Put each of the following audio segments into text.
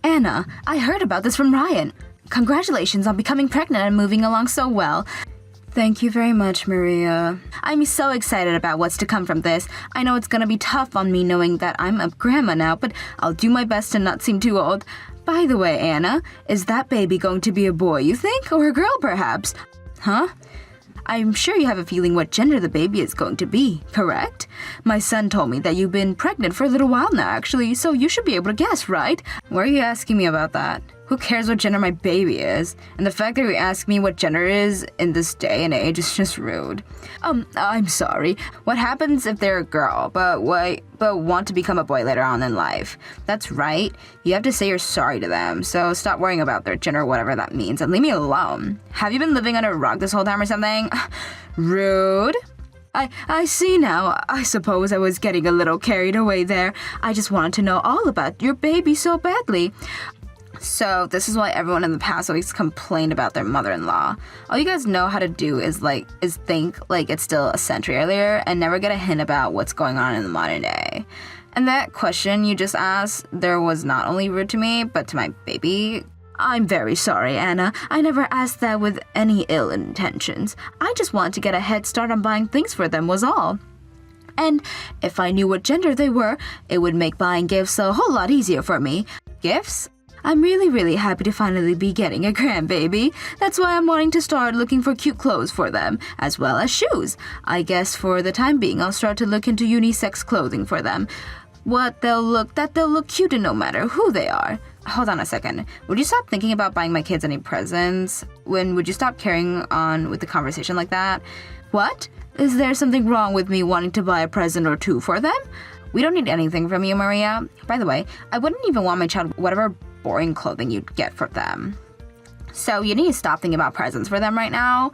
Anna, I heard about this from Ryan. Congratulations on becoming pregnant and moving along so well. Thank you very much, Maria. I'm so excited about what's to come from this. I know it's gonna be tough on me knowing that I'm a grandma now, but I'll do my best to not seem too old. By the way, Anna, is that baby going to be a boy, you think? Or a girl, perhaps? Huh? I'm sure you have a feeling what gender the baby is going to be, correct? My son told me that you've been pregnant for a little while now, actually, so you should be able to guess, right? Why are you asking me about that? Who cares what gender my baby is? And the fact that you ask me what gender is in this day and age is just rude. I'm sorry. What happens if they're a girl, but want to become a boy later on in life? That's right. You have to say you're sorry to them, so stop worrying about their gender, whatever that means, and leave me alone. Have you been living under a rock this whole time or something? Rude. I see now. I suppose I was getting a little carried away there. I just wanted to know all about your baby so badly. So this is why everyone in the past always complained about their mother-in-law. All you guys know how to do is think like it's still a century earlier and never get a hint about what's going on in the modern day. And that question you just asked, there was not only rude to me, but to my baby. I'm very sorry, Anna. I never asked that with any ill intentions. I just wanted to get a head start on buying things for them was all. And if I knew what gender they were, it would make buying gifts a whole lot easier for me. Gifts? I'm really happy to finally be getting a grandbaby. That's why I'm wanting to start looking for cute clothes for them, as well as shoes. I guess for the time being, I'll start to look into unisex clothing for them. They'll look cute in no matter who they are. Hold on a second. Would you stop thinking about buying my kids any presents? Would you stop carrying on with the conversation like that? What? Is there something wrong with me wanting to buy a present or two for them? We don't need anything from you, Maria. By the way, I wouldn't even want my child whatever boring clothing you'd get for them. So you need to stop thinking about presents for them right now.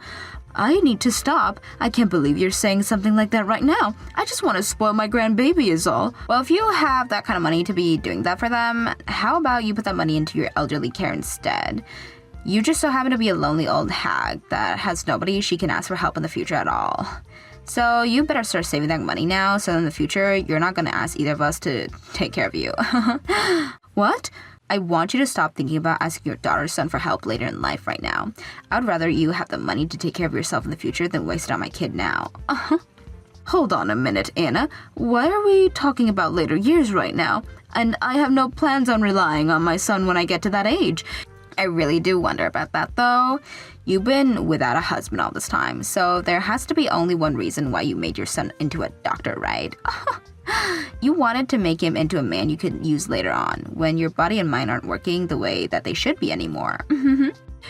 I need to stop. I can't believe you're saying something like that right now. I just want to spoil my grandbaby is all. Well, if you have that kind of money to be doing that for them, how about you put that money into your elderly care instead? You just so happen to be a lonely old hag that has nobody she can ask for help in the future at all. So you better start saving that money now so in the future you're not going to ask either of us to take care of you. What? I want you to stop thinking about asking your daughter or son for help later in life right now. I would rather you have the money to take care of yourself in the future than waste it on my kid now. Hold on a minute, Anna. Why are we talking about later years right now? And I have no plans on relying on my son when I get to that age. I really do wonder about that, though. You've been without a husband all this time, so there has to be only one reason why you made your son into a doctor, right? You wanted to make him into a man you could use later on, when your body and mind aren't working the way that they should be anymore.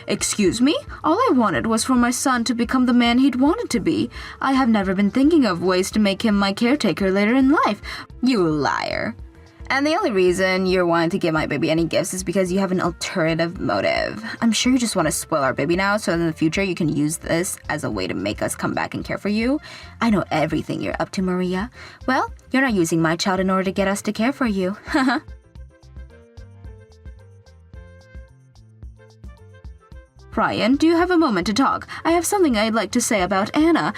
Excuse me? All I wanted was for my son to become the man he'd wanted to be. I have never been thinking of ways to make him my caretaker later in life. You liar. And the only reason you're wanting to give my baby any gifts is because you have an alternative motive. I'm sure you just want to spoil our baby now so in the future you can use this as a way to make us come back and care for you. I know everything you're up to, Maria. Well, you're not using my child in order to get us to care for you. Ryan, do you have a moment to talk? I have something I'd like to say about Anna.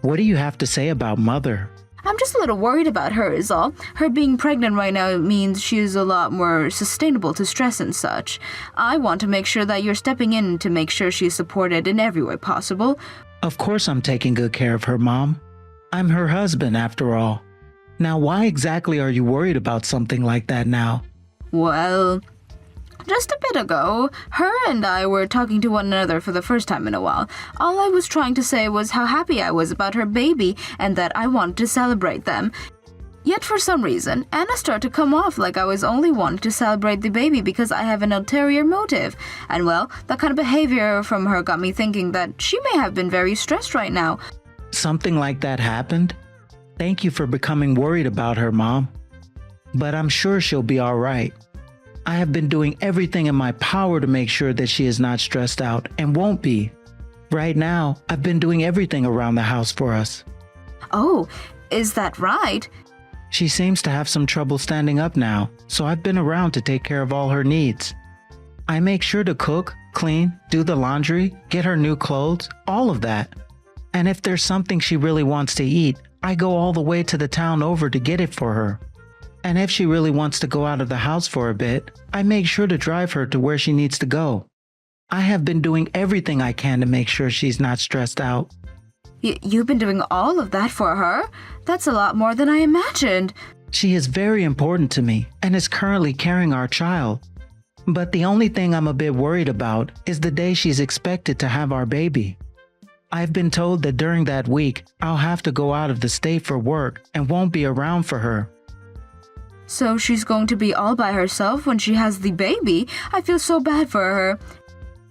What do you have to say about Mother? I'm just a little worried about her is all. Her being pregnant right now means she's a lot more sustainable to stress and such. I want to make sure that you're stepping in to make sure she's supported in every way possible. Of course I'm taking good care of her, Mom. I'm her husband, after all. Now, why exactly are you worried about something like that now? Well, just a bit ago, her and I were talking to one another for the first time in a while. All I was trying to say was how happy I was about her baby and that I wanted to celebrate them. Yet for some reason, Anna started to come off like I was only wanting to celebrate the baby because I have an ulterior motive. And well, that kind of behavior from her got me thinking that she may have been very stressed right now. Something like that happened? Thank you for becoming worried about her, Mom. But I'm sure she'll be all right. I have been doing everything in my power to make sure that she is not stressed out and won't be. Right now, I've been doing everything around the house for us. Oh, is that right? She seems to have some trouble standing up now, so I've been around to take care of all her needs. I make sure to cook, clean, do the laundry, get her new clothes, all of that. And if there's something she really wants to eat, I go all the way to the town over to get it for her. And if she really wants to go out of the house for a bit, I make sure to drive her to where she needs to go. I have been doing everything I can to make sure she's not stressed out. You've been doing all of that for her? That's a lot more than I imagined. She is very important to me and is currently carrying our child. But the only thing I'm a bit worried about is the day she's expected to have our baby. I've been told that during that week, I'll have to go out of the state for work and won't be around for her. So she's going to be all by herself when she has the baby? I feel so bad for her.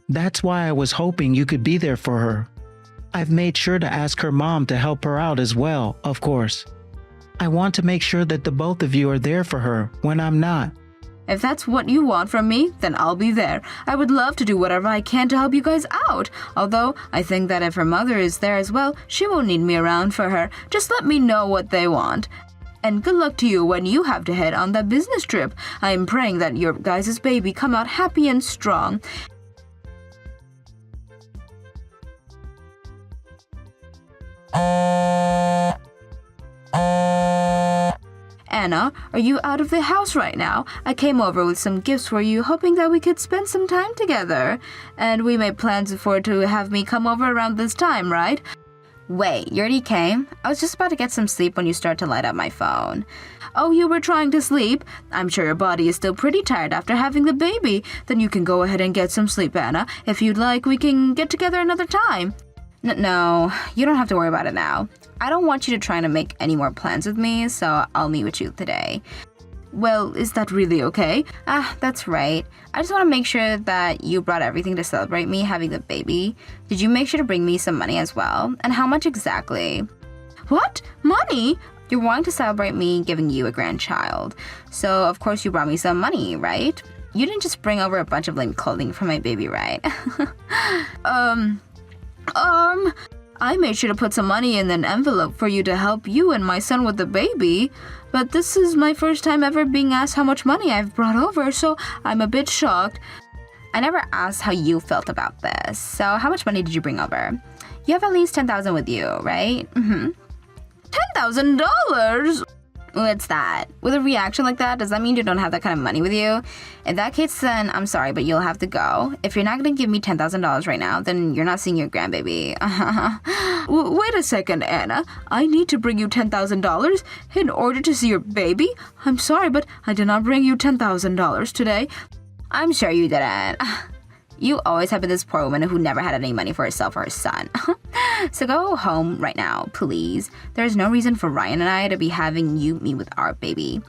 That's why I was hoping you could be there for her. I've made sure to ask her mom to help her out as well, of course. I want to make sure that the both of you are there for her when I'm not. If that's what you want from me, then I'll be there. I would love to do whatever I can to help you guys out. Although, I think that if her mother is there as well, she won't need me around for her. Just let me know what they want. And good luck to you when you have to head on that business trip. I am praying that your guys' baby come out happy and strong. Anna, are you out of the house right now? I came over with some gifts for you, hoping that we could spend some time together. And we made plans for to have me come over around this time, right? Wait, you already came? I was just about to get some sleep when you started to light up my phone. Oh, you were trying to sleep? I'm sure your body is still pretty tired after having the baby. Then you can go ahead and get some sleep, Anna. If you'd like, we can get together another time. No, you don't have to worry about it now. I don't want you to try to make any more plans with me, so I'll meet with you today. Well, is that really okay? That's right. I just want to make sure that you brought everything to celebrate me having the baby. Did you make sure to bring me some money as well? And how much exactly? What? Money? You're wanting to celebrate me giving you a grandchild. So, of course, you brought me some money, right? You didn't just bring over a bunch of lame clothing for my baby, right? I made sure to put some money in an envelope for you to help you and my son with the baby. But this is my first time ever being asked how much money I've brought over, so I'm a bit shocked. I never asked how you felt about this. So how much money did you bring over? You have at least $10,000 with you, right? $10,000? What's that? With a reaction like that, does that mean you don't have that kind of money with you? In that case, then I'm sorry, but you'll have to go. If you're not going to give me $10,000 right now, then you're not seeing your grandbaby. Wait a second, Anna. I need to bring you $10,000 in order to see your baby? I'm sorry, but I did not bring you $10,000 today. I'm sure you didn't. You always have been this poor woman who never had any money for herself or her son. So go home right now, please. There's no reason for Ryan and I to be having you meet with our baby.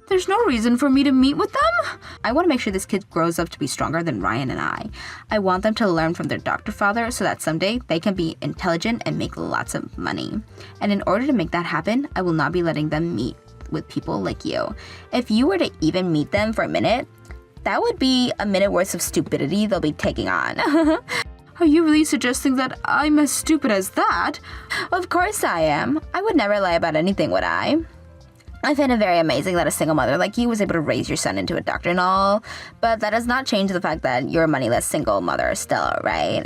There's no reason for me to meet with them? I want to make sure this kid grows up to be stronger than Ryan and I. I want them to learn from their doctor father so that someday they can be intelligent and make lots of money. And in order to make that happen, I will not be letting them meet with people like you. If you were to even meet them for a minute, that would be a minute worth of stupidity they'll be taking on. Are you really suggesting that I'm as stupid as that? Of course I am. I would never lie about anything, would I? I find it very amazing that a single mother like you was able to raise your son into a doctor and all, but that does not change the fact that you're a moneyless single mother still, right?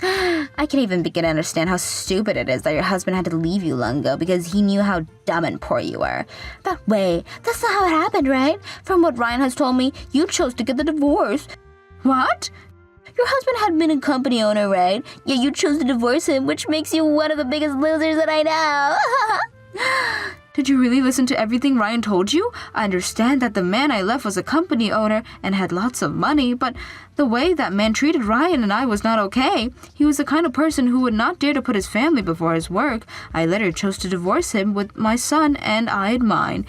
I can't even begin to understand how stupid it is that your husband had to leave you long ago because he knew how dumb and poor you were. But wait, that's not how it happened, right? From what Ryan has told me, you chose to get the divorce. What? Your husband had been a company owner, right? Yet you chose to divorce him, which makes you one of the biggest losers that I know. Did you really listen to everything Ryan told you? I understand that the man I left was a company owner and had lots of money, but the way that man treated Ryan and I was not okay. He was the kind of person who would not dare to put his family before his work. I later chose to divorce him with my son and I had mine.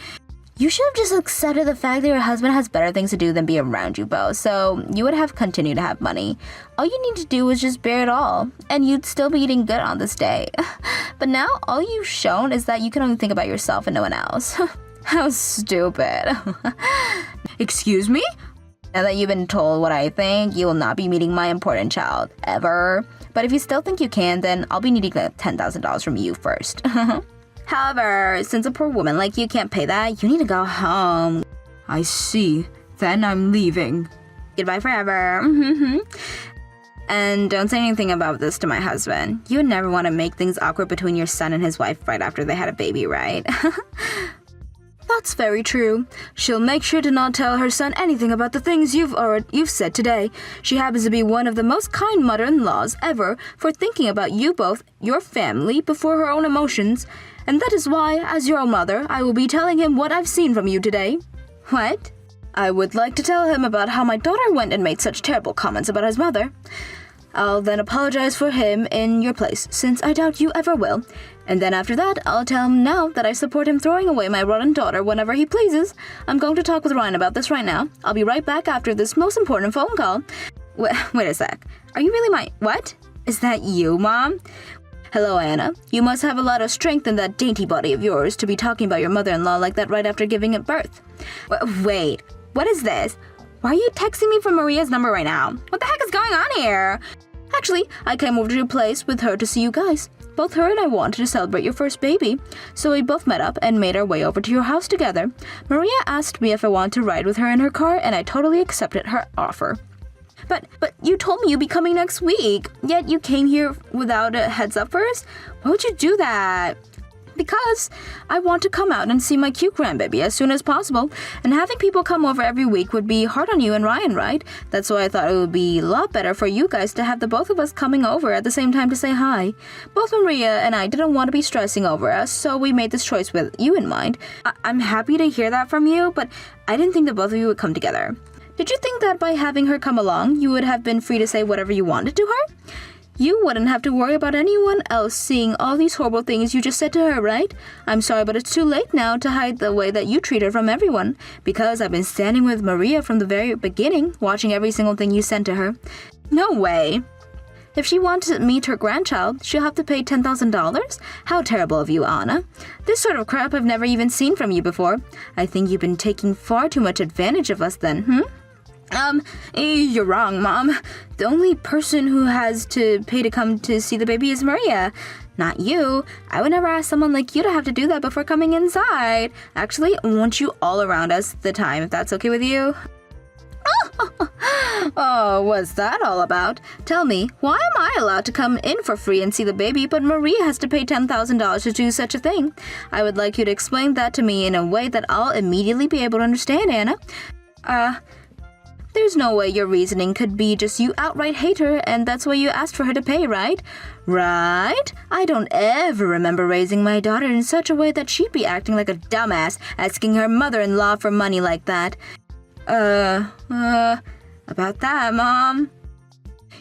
You should have just accepted the fact that your husband has better things to do than be around you both, so you would have continued to have money. All you need to do is just bear it all, and you'd still be eating good on this day. But now, all you've shown is that you can only think about yourself and no one else. How stupid. Excuse me? Now that you've been told what I think, you will not be meeting my important child, ever. But if you still think you can, then I'll be needing $10,000 from you first. However, since a poor woman like you can't pay that, you need to go home. I see. Then I'm leaving. Goodbye forever. And don't say anything about this to my husband. You would never want to make things awkward between your son and his wife right after they had a baby, right? That's very true. She'll make sure to not tell her son anything about the things you've said today. She happens to be one of the most kind mother-in-laws ever for thinking about you both, your family, before her own emotions. And that is why, as your mother, I will be telling him what I've seen from you today. What? I would like to tell him about how my daughter went and made such terrible comments about his mother. I'll then apologize for him in your place, since I doubt you ever will. And then after that, I'll tell him now that I support him throwing away my rotten daughter whenever he pleases. I'm going to talk with Ryan about this right now. I'll be right back after this most important phone call. Wait a sec. Are you really What? Is that you, Mom? Hello, Anna. You must have a lot of strength in that dainty body of yours to be talking about your mother-in-law like that right after giving it birth. Wait, what is this? Why are you texting me from Maria's number right now? What the heck is going on here? Actually, I came over to your place with her to see you guys. Both her and I wanted to celebrate your first baby, so we both met up and made our way over to your house together. Maria asked me if I wanted to ride with her in her car, and I totally accepted her offer. But you told me you'd be coming next week, yet you came here without a heads up first? Why would you do that? Because I want to come out and see my cute grandbaby as soon as possible, and having people come over every week would be hard on you and Ryan, right? That's why I thought it would be a lot better for you guys to have the both of us coming over at the same time to say hi. Both Maria and I didn't want to be stressing over us, so we made this choice with you in mind. I'm happy to hear that from you, but I didn't think that both of you would come together. Did you think that by having her come along, you would have been free to say whatever you wanted to her? You wouldn't have to worry about anyone else seeing all these horrible things you just said to her, right? I'm sorry, but it's too late now to hide the way that you treat her from everyone, because I've been standing with Maria from the very beginning, watching every single thing you sent to her. No way. If she wants to meet her grandchild, she'll have to pay $10,000? How terrible of you, Anna. This sort of crap I've never even seen from you before. I think you've been taking far too much advantage of us then, You're wrong, Mom. The only person who has to pay to come to see the baby is Maria, not you. I would never ask someone like you to have to do that before coming inside. Actually, I want you all around us the time, if that's okay with you. Oh, what's that all about? Tell me, why am I allowed to come in for free and see the baby, but Maria has to pay $10,000 to do such a thing? I would like you to explain that to me in a way that I'll immediately be able to understand, Anna. There's no way your reasoning could be just you outright hate her and that's why you asked for her to pay, right? Right? I don't ever remember raising my daughter in such a way that she'd be acting like a dumbass, asking her mother-in-law for money like that. About that, Mom.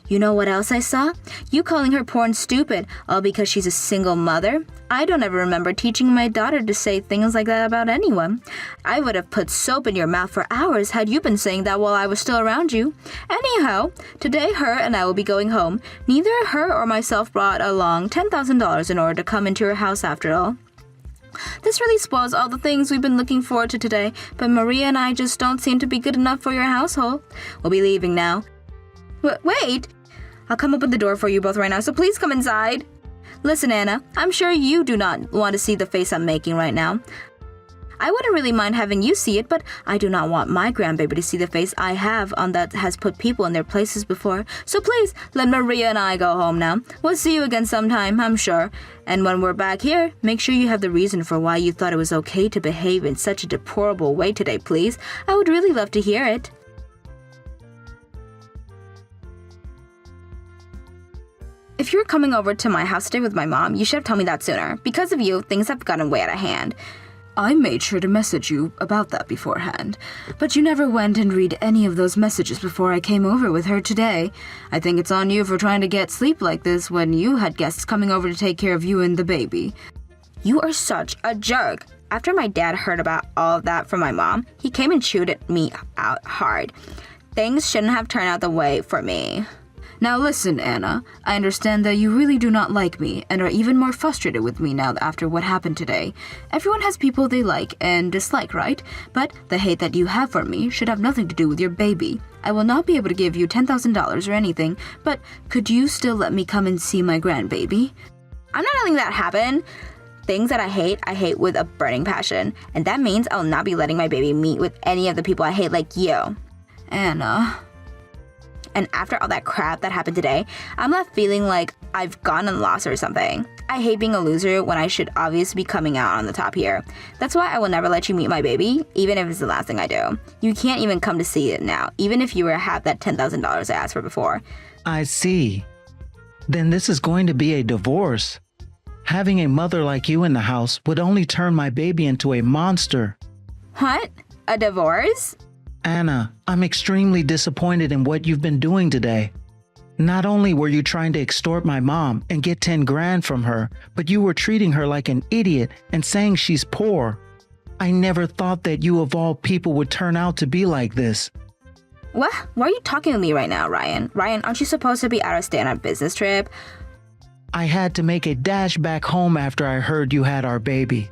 You know what else I saw? You calling her poor and stupid, all because she's a single mother. I don't ever remember teaching my daughter to say things like that about anyone. I would have put soap in your mouth for hours had you been saying that while I was still around you. Anyhow, today her and I will be going home. Neither her or myself brought along $10,000 in order to come into your house after all. This really spoils all the things we've been looking forward to today, but Maria and I just don't seem to be good enough for your household. We'll be leaving now. Wait! I'll come open the door for you both right now, so please come inside. Listen, Anna, I'm sure you do not want to see the face I'm making right now. I wouldn't really mind having you see it, but I do not want my grandbaby to see the face I have on that has put people in their places before. So please, let Maria and I go home now. We'll see you again sometime, I'm sure. And when we're back here, make sure you have the reason for why you thought it was okay to behave in such a deplorable way today, please. I would really love to hear it. If you were coming over to my house today with my mom, you should have told me that sooner. Because of you, things have gotten way out of hand. I made sure to message you about that beforehand, but you never went and read any of those messages before I came over with her today. I think it's on you for trying to get sleep like this when you had guests coming over to take care of you and the baby. You are such a jerk. After my dad heard about all of that from my mom, he came and chewed at me out hard. Things shouldn't have turned out the way for me. Now listen, Anna, I understand that you really do not like me and are even more frustrated with me now after what happened today. Everyone has people they like and dislike, right? But the hate that you have for me should have nothing to do with your baby. I will not be able to give you $10,000 or anything, but could you still let me come and see my grandbaby? I'm not letting that happen. Things that I hate with a burning passion, and that means I'll not be letting my baby meet with any of the people I hate like you. Anna... And after all that crap that happened today, I'm left feeling like I've gone and lost or something. I hate being a loser when I should obviously be coming out on the top here. That's why I will never let you meet my baby, even if it's the last thing I do. You can't even come to see it now, even if you were to have that $10,000 I asked for before. I see. Then this is going to be a divorce. Having a mother like you in the house would only turn my baby into a monster. What? A divorce? Anna, I'm extremely disappointed in what you've been doing today. Not only were you trying to extort my mom and get 10 grand from her, but you were treating her like an idiot and saying she's poor. I never thought that you of all people would turn out to be like this. What? Why are you talking to me right now, Ryan? Ryan, aren't you supposed to be out of state on a business trip? I had to make a dash back home after I heard you had our baby.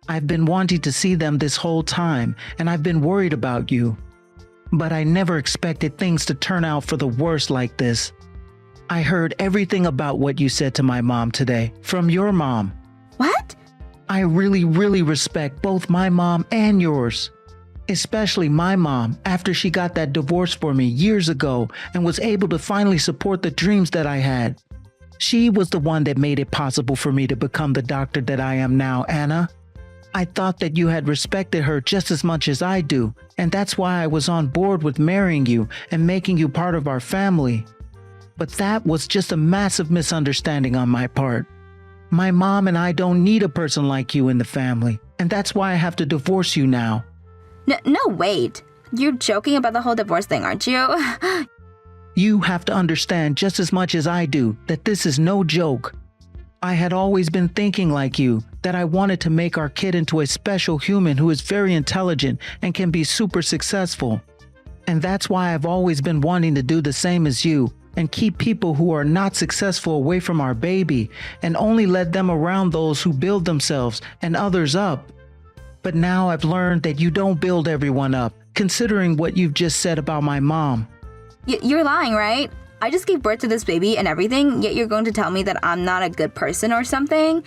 I've been wanting to see them this whole time, and I've been worried about you. But I never expected things to turn out for the worst like this. I heard everything about what you said to my mom today, from your mom. What? I really respect both my mom and yours. Especially my mom, after she got that divorce for me years ago and was able to finally support the dreams that I had. She was the one that made it possible for me to become the doctor that I am now, Anna. I thought that you had respected her just as much as I do, and that's why I was on board with marrying you and making you part of our family. But that was just a massive misunderstanding on my part. My mom and I don't need a person like you in the family, and that's why I have to divorce you now. No, wait. You're joking about the whole divorce thing, aren't you? You have to understand just as much as I do that this is no joke. I had always been thinking like you, that I wanted to make our kid into a special human who is very intelligent and can be super successful. And that's why I've always been wanting to do the same as you and keep people who are not successful away from our baby and only let them around those who build themselves and others up. But now I've learned that you don't build everyone up, considering what you've just said about my mom. You're lying, right? I just gave birth to this baby and everything, yet you're going to tell me that I'm not a good person or something?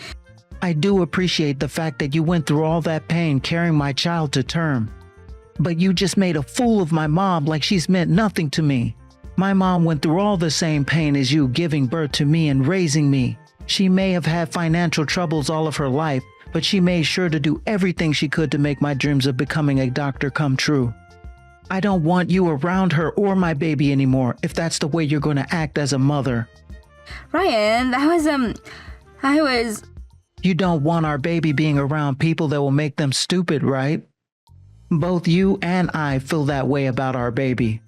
I do appreciate the fact that you went through all that pain carrying my child to term. But you just made a fool of my mom like she's meant nothing to me. My mom went through all the same pain as you giving birth to me and raising me. She may have had financial troubles all of her life, but she made sure to do everything she could to make my dreams of becoming a doctor come true. I don't want you around her or my baby anymore if that's the way you're going to act as a mother. Ryan, I was... You don't want our baby being around people that will make them stupid, right? Both you and I feel that way about our baby.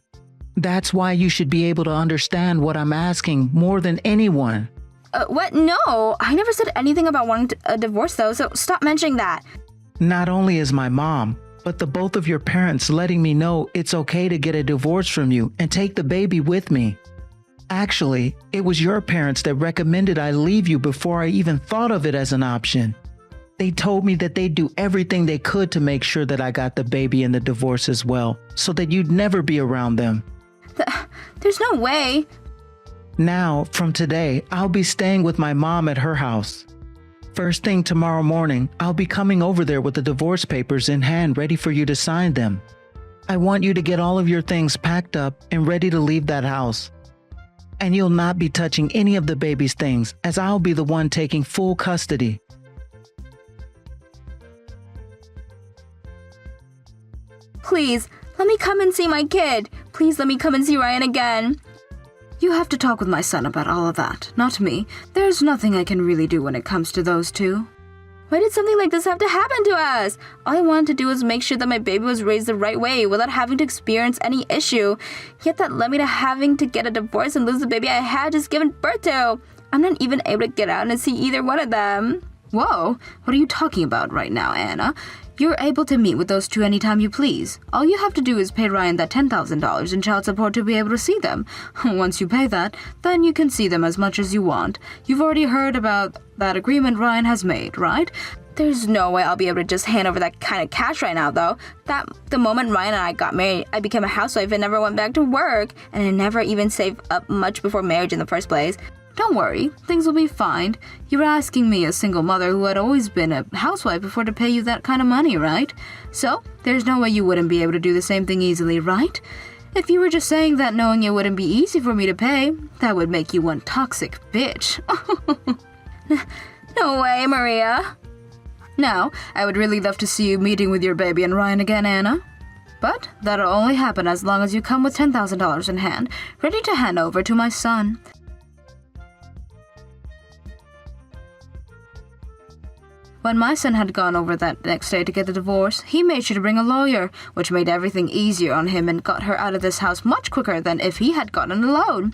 That's why you should be able to understand what I'm asking more than anyone. What? No, I never said anything about wanting a divorce though, so stop mentioning that. Not only is my mom, but the both of your parents letting me know it's okay to get a divorce from you and take the baby with me. Actually, it was your parents that recommended I leave you before I even thought of it as an option. They told me that they'd do everything they could to make sure that I got the baby and the divorce as well, so that you'd never be around them. There's no way. Now, from today, I'll be staying with my mom at her house. First thing tomorrow morning, I'll be coming over there with the divorce papers in hand ready for you to sign them. I want you to get all of your things packed up and ready to leave that house. And you'll not be touching any of the baby's things, as I'll be the one taking full custody. Please, let me come and see my kid. Please let me come and see Ryan again. You have to talk with my son about all of that, not me. There's nothing I can really do when it comes to those two. Why did something like this have to happen to us? All I wanted to do was make sure that my baby was raised the right way without having to experience any issue. Yet that led me to having to get a divorce and lose the baby I had just given birth to. I'm not even able to get out and see either one of them. Whoa, what are you talking about right now, Anna? You're able to meet with those two anytime you please. All you have to do is pay Ryan that $10,000 in child support to be able to see them. Once you pay that, then you can see them as much as you want. You've already heard about that agreement Ryan has made, right? There's no way I'll be able to just hand over that kind of cash right now, though. The moment Ryan and I got married, I became a housewife and never went back to work. And I never even saved up much before marriage in the first place. Don't worry, things will be fine. You were asking me, a single mother who had always been a housewife before, to pay you that kind of money, right? So, there's no way you wouldn't be able to do the same thing easily, right? If you were just saying that knowing it wouldn't be easy for me to pay, that would make you one toxic bitch. No way, Maria. Now, I would really love to see you meeting with your baby and Ryan again, Anna. But that'll only happen as long as you come with $10,000 in hand, ready to hand over to my son. When my son had gone over that next day to get the divorce, he made sure to bring a lawyer, which made everything easier on him and got her out of this house much quicker than if he had gotten a loan.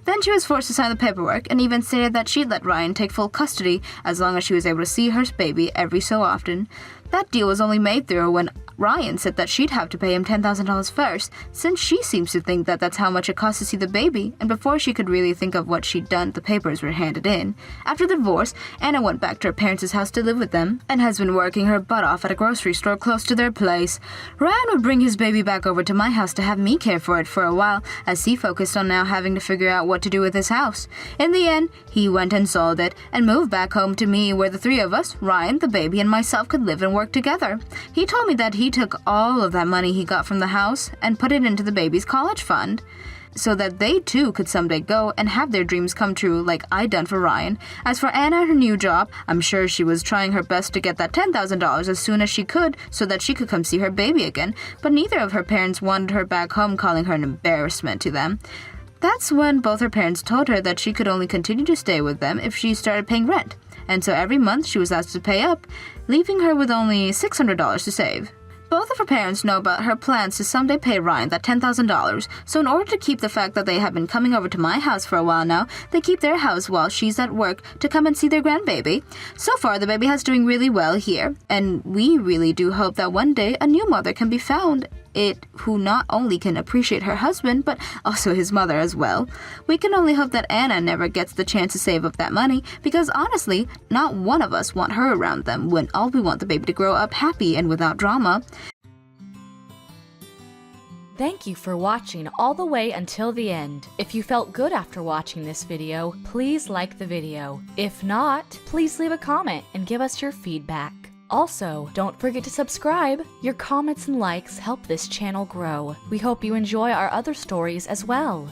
Then she was forced to sign the paperwork and even stated that she'd let Ryan take full custody as long as she was able to see her baby every so often. That deal was only made through when Ryan said that she'd have to pay him $10,000 first, since she seems to think that that's how much it costs to see the baby, and before she could really think of what she'd done, the papers were handed in. After the divorce, Anna went back to her parents' house to live with them, and has been working her butt off at a grocery store close to their place. Ryan would bring his baby back over to my house to have me care for it for a while, as he focused on now having to figure out what to do with his house. In the end, he went and sold it, and moved back home to me where the three of us, Ryan, the baby, and myself could live and work together. He told me that he took all of that money he got from the house and put it into the baby's college fund, so that they too could someday go and have their dreams come true like I'd done for Ryan. As for Anna and her new job, I'm sure she was trying her best to get that $10,000 as soon as she could so that she could come see her baby again, but neither of her parents wanted her back home, calling her an embarrassment to them. That's when both her parents told her that she could only continue to stay with them if she started paying rent, and so every month she was asked to pay up, leaving her with only $600 to save. Both of her parents know about her plans to someday pay Ryan that $10,000, so in order to keep the fact that they have been coming over to my house for a while now, they keep their house while she's at work to come and see their grandbaby. So far, the baby has doing really well here, and we really do hope that one day a new mother can be found, who not only can appreciate her husband, but also his mother as well. We can only hope that Anna never gets the chance to save up that money, because honestly, not one of us want her around them when all we want the baby to grow up happy and without drama. Thank you for watching all the way until the end. If you felt good after watching this video, please like the video. If not, please leave a comment and give us your feedback. Also, don't forget to subscribe. Your comments and likes help this channel grow. We hope you enjoy our other stories as well.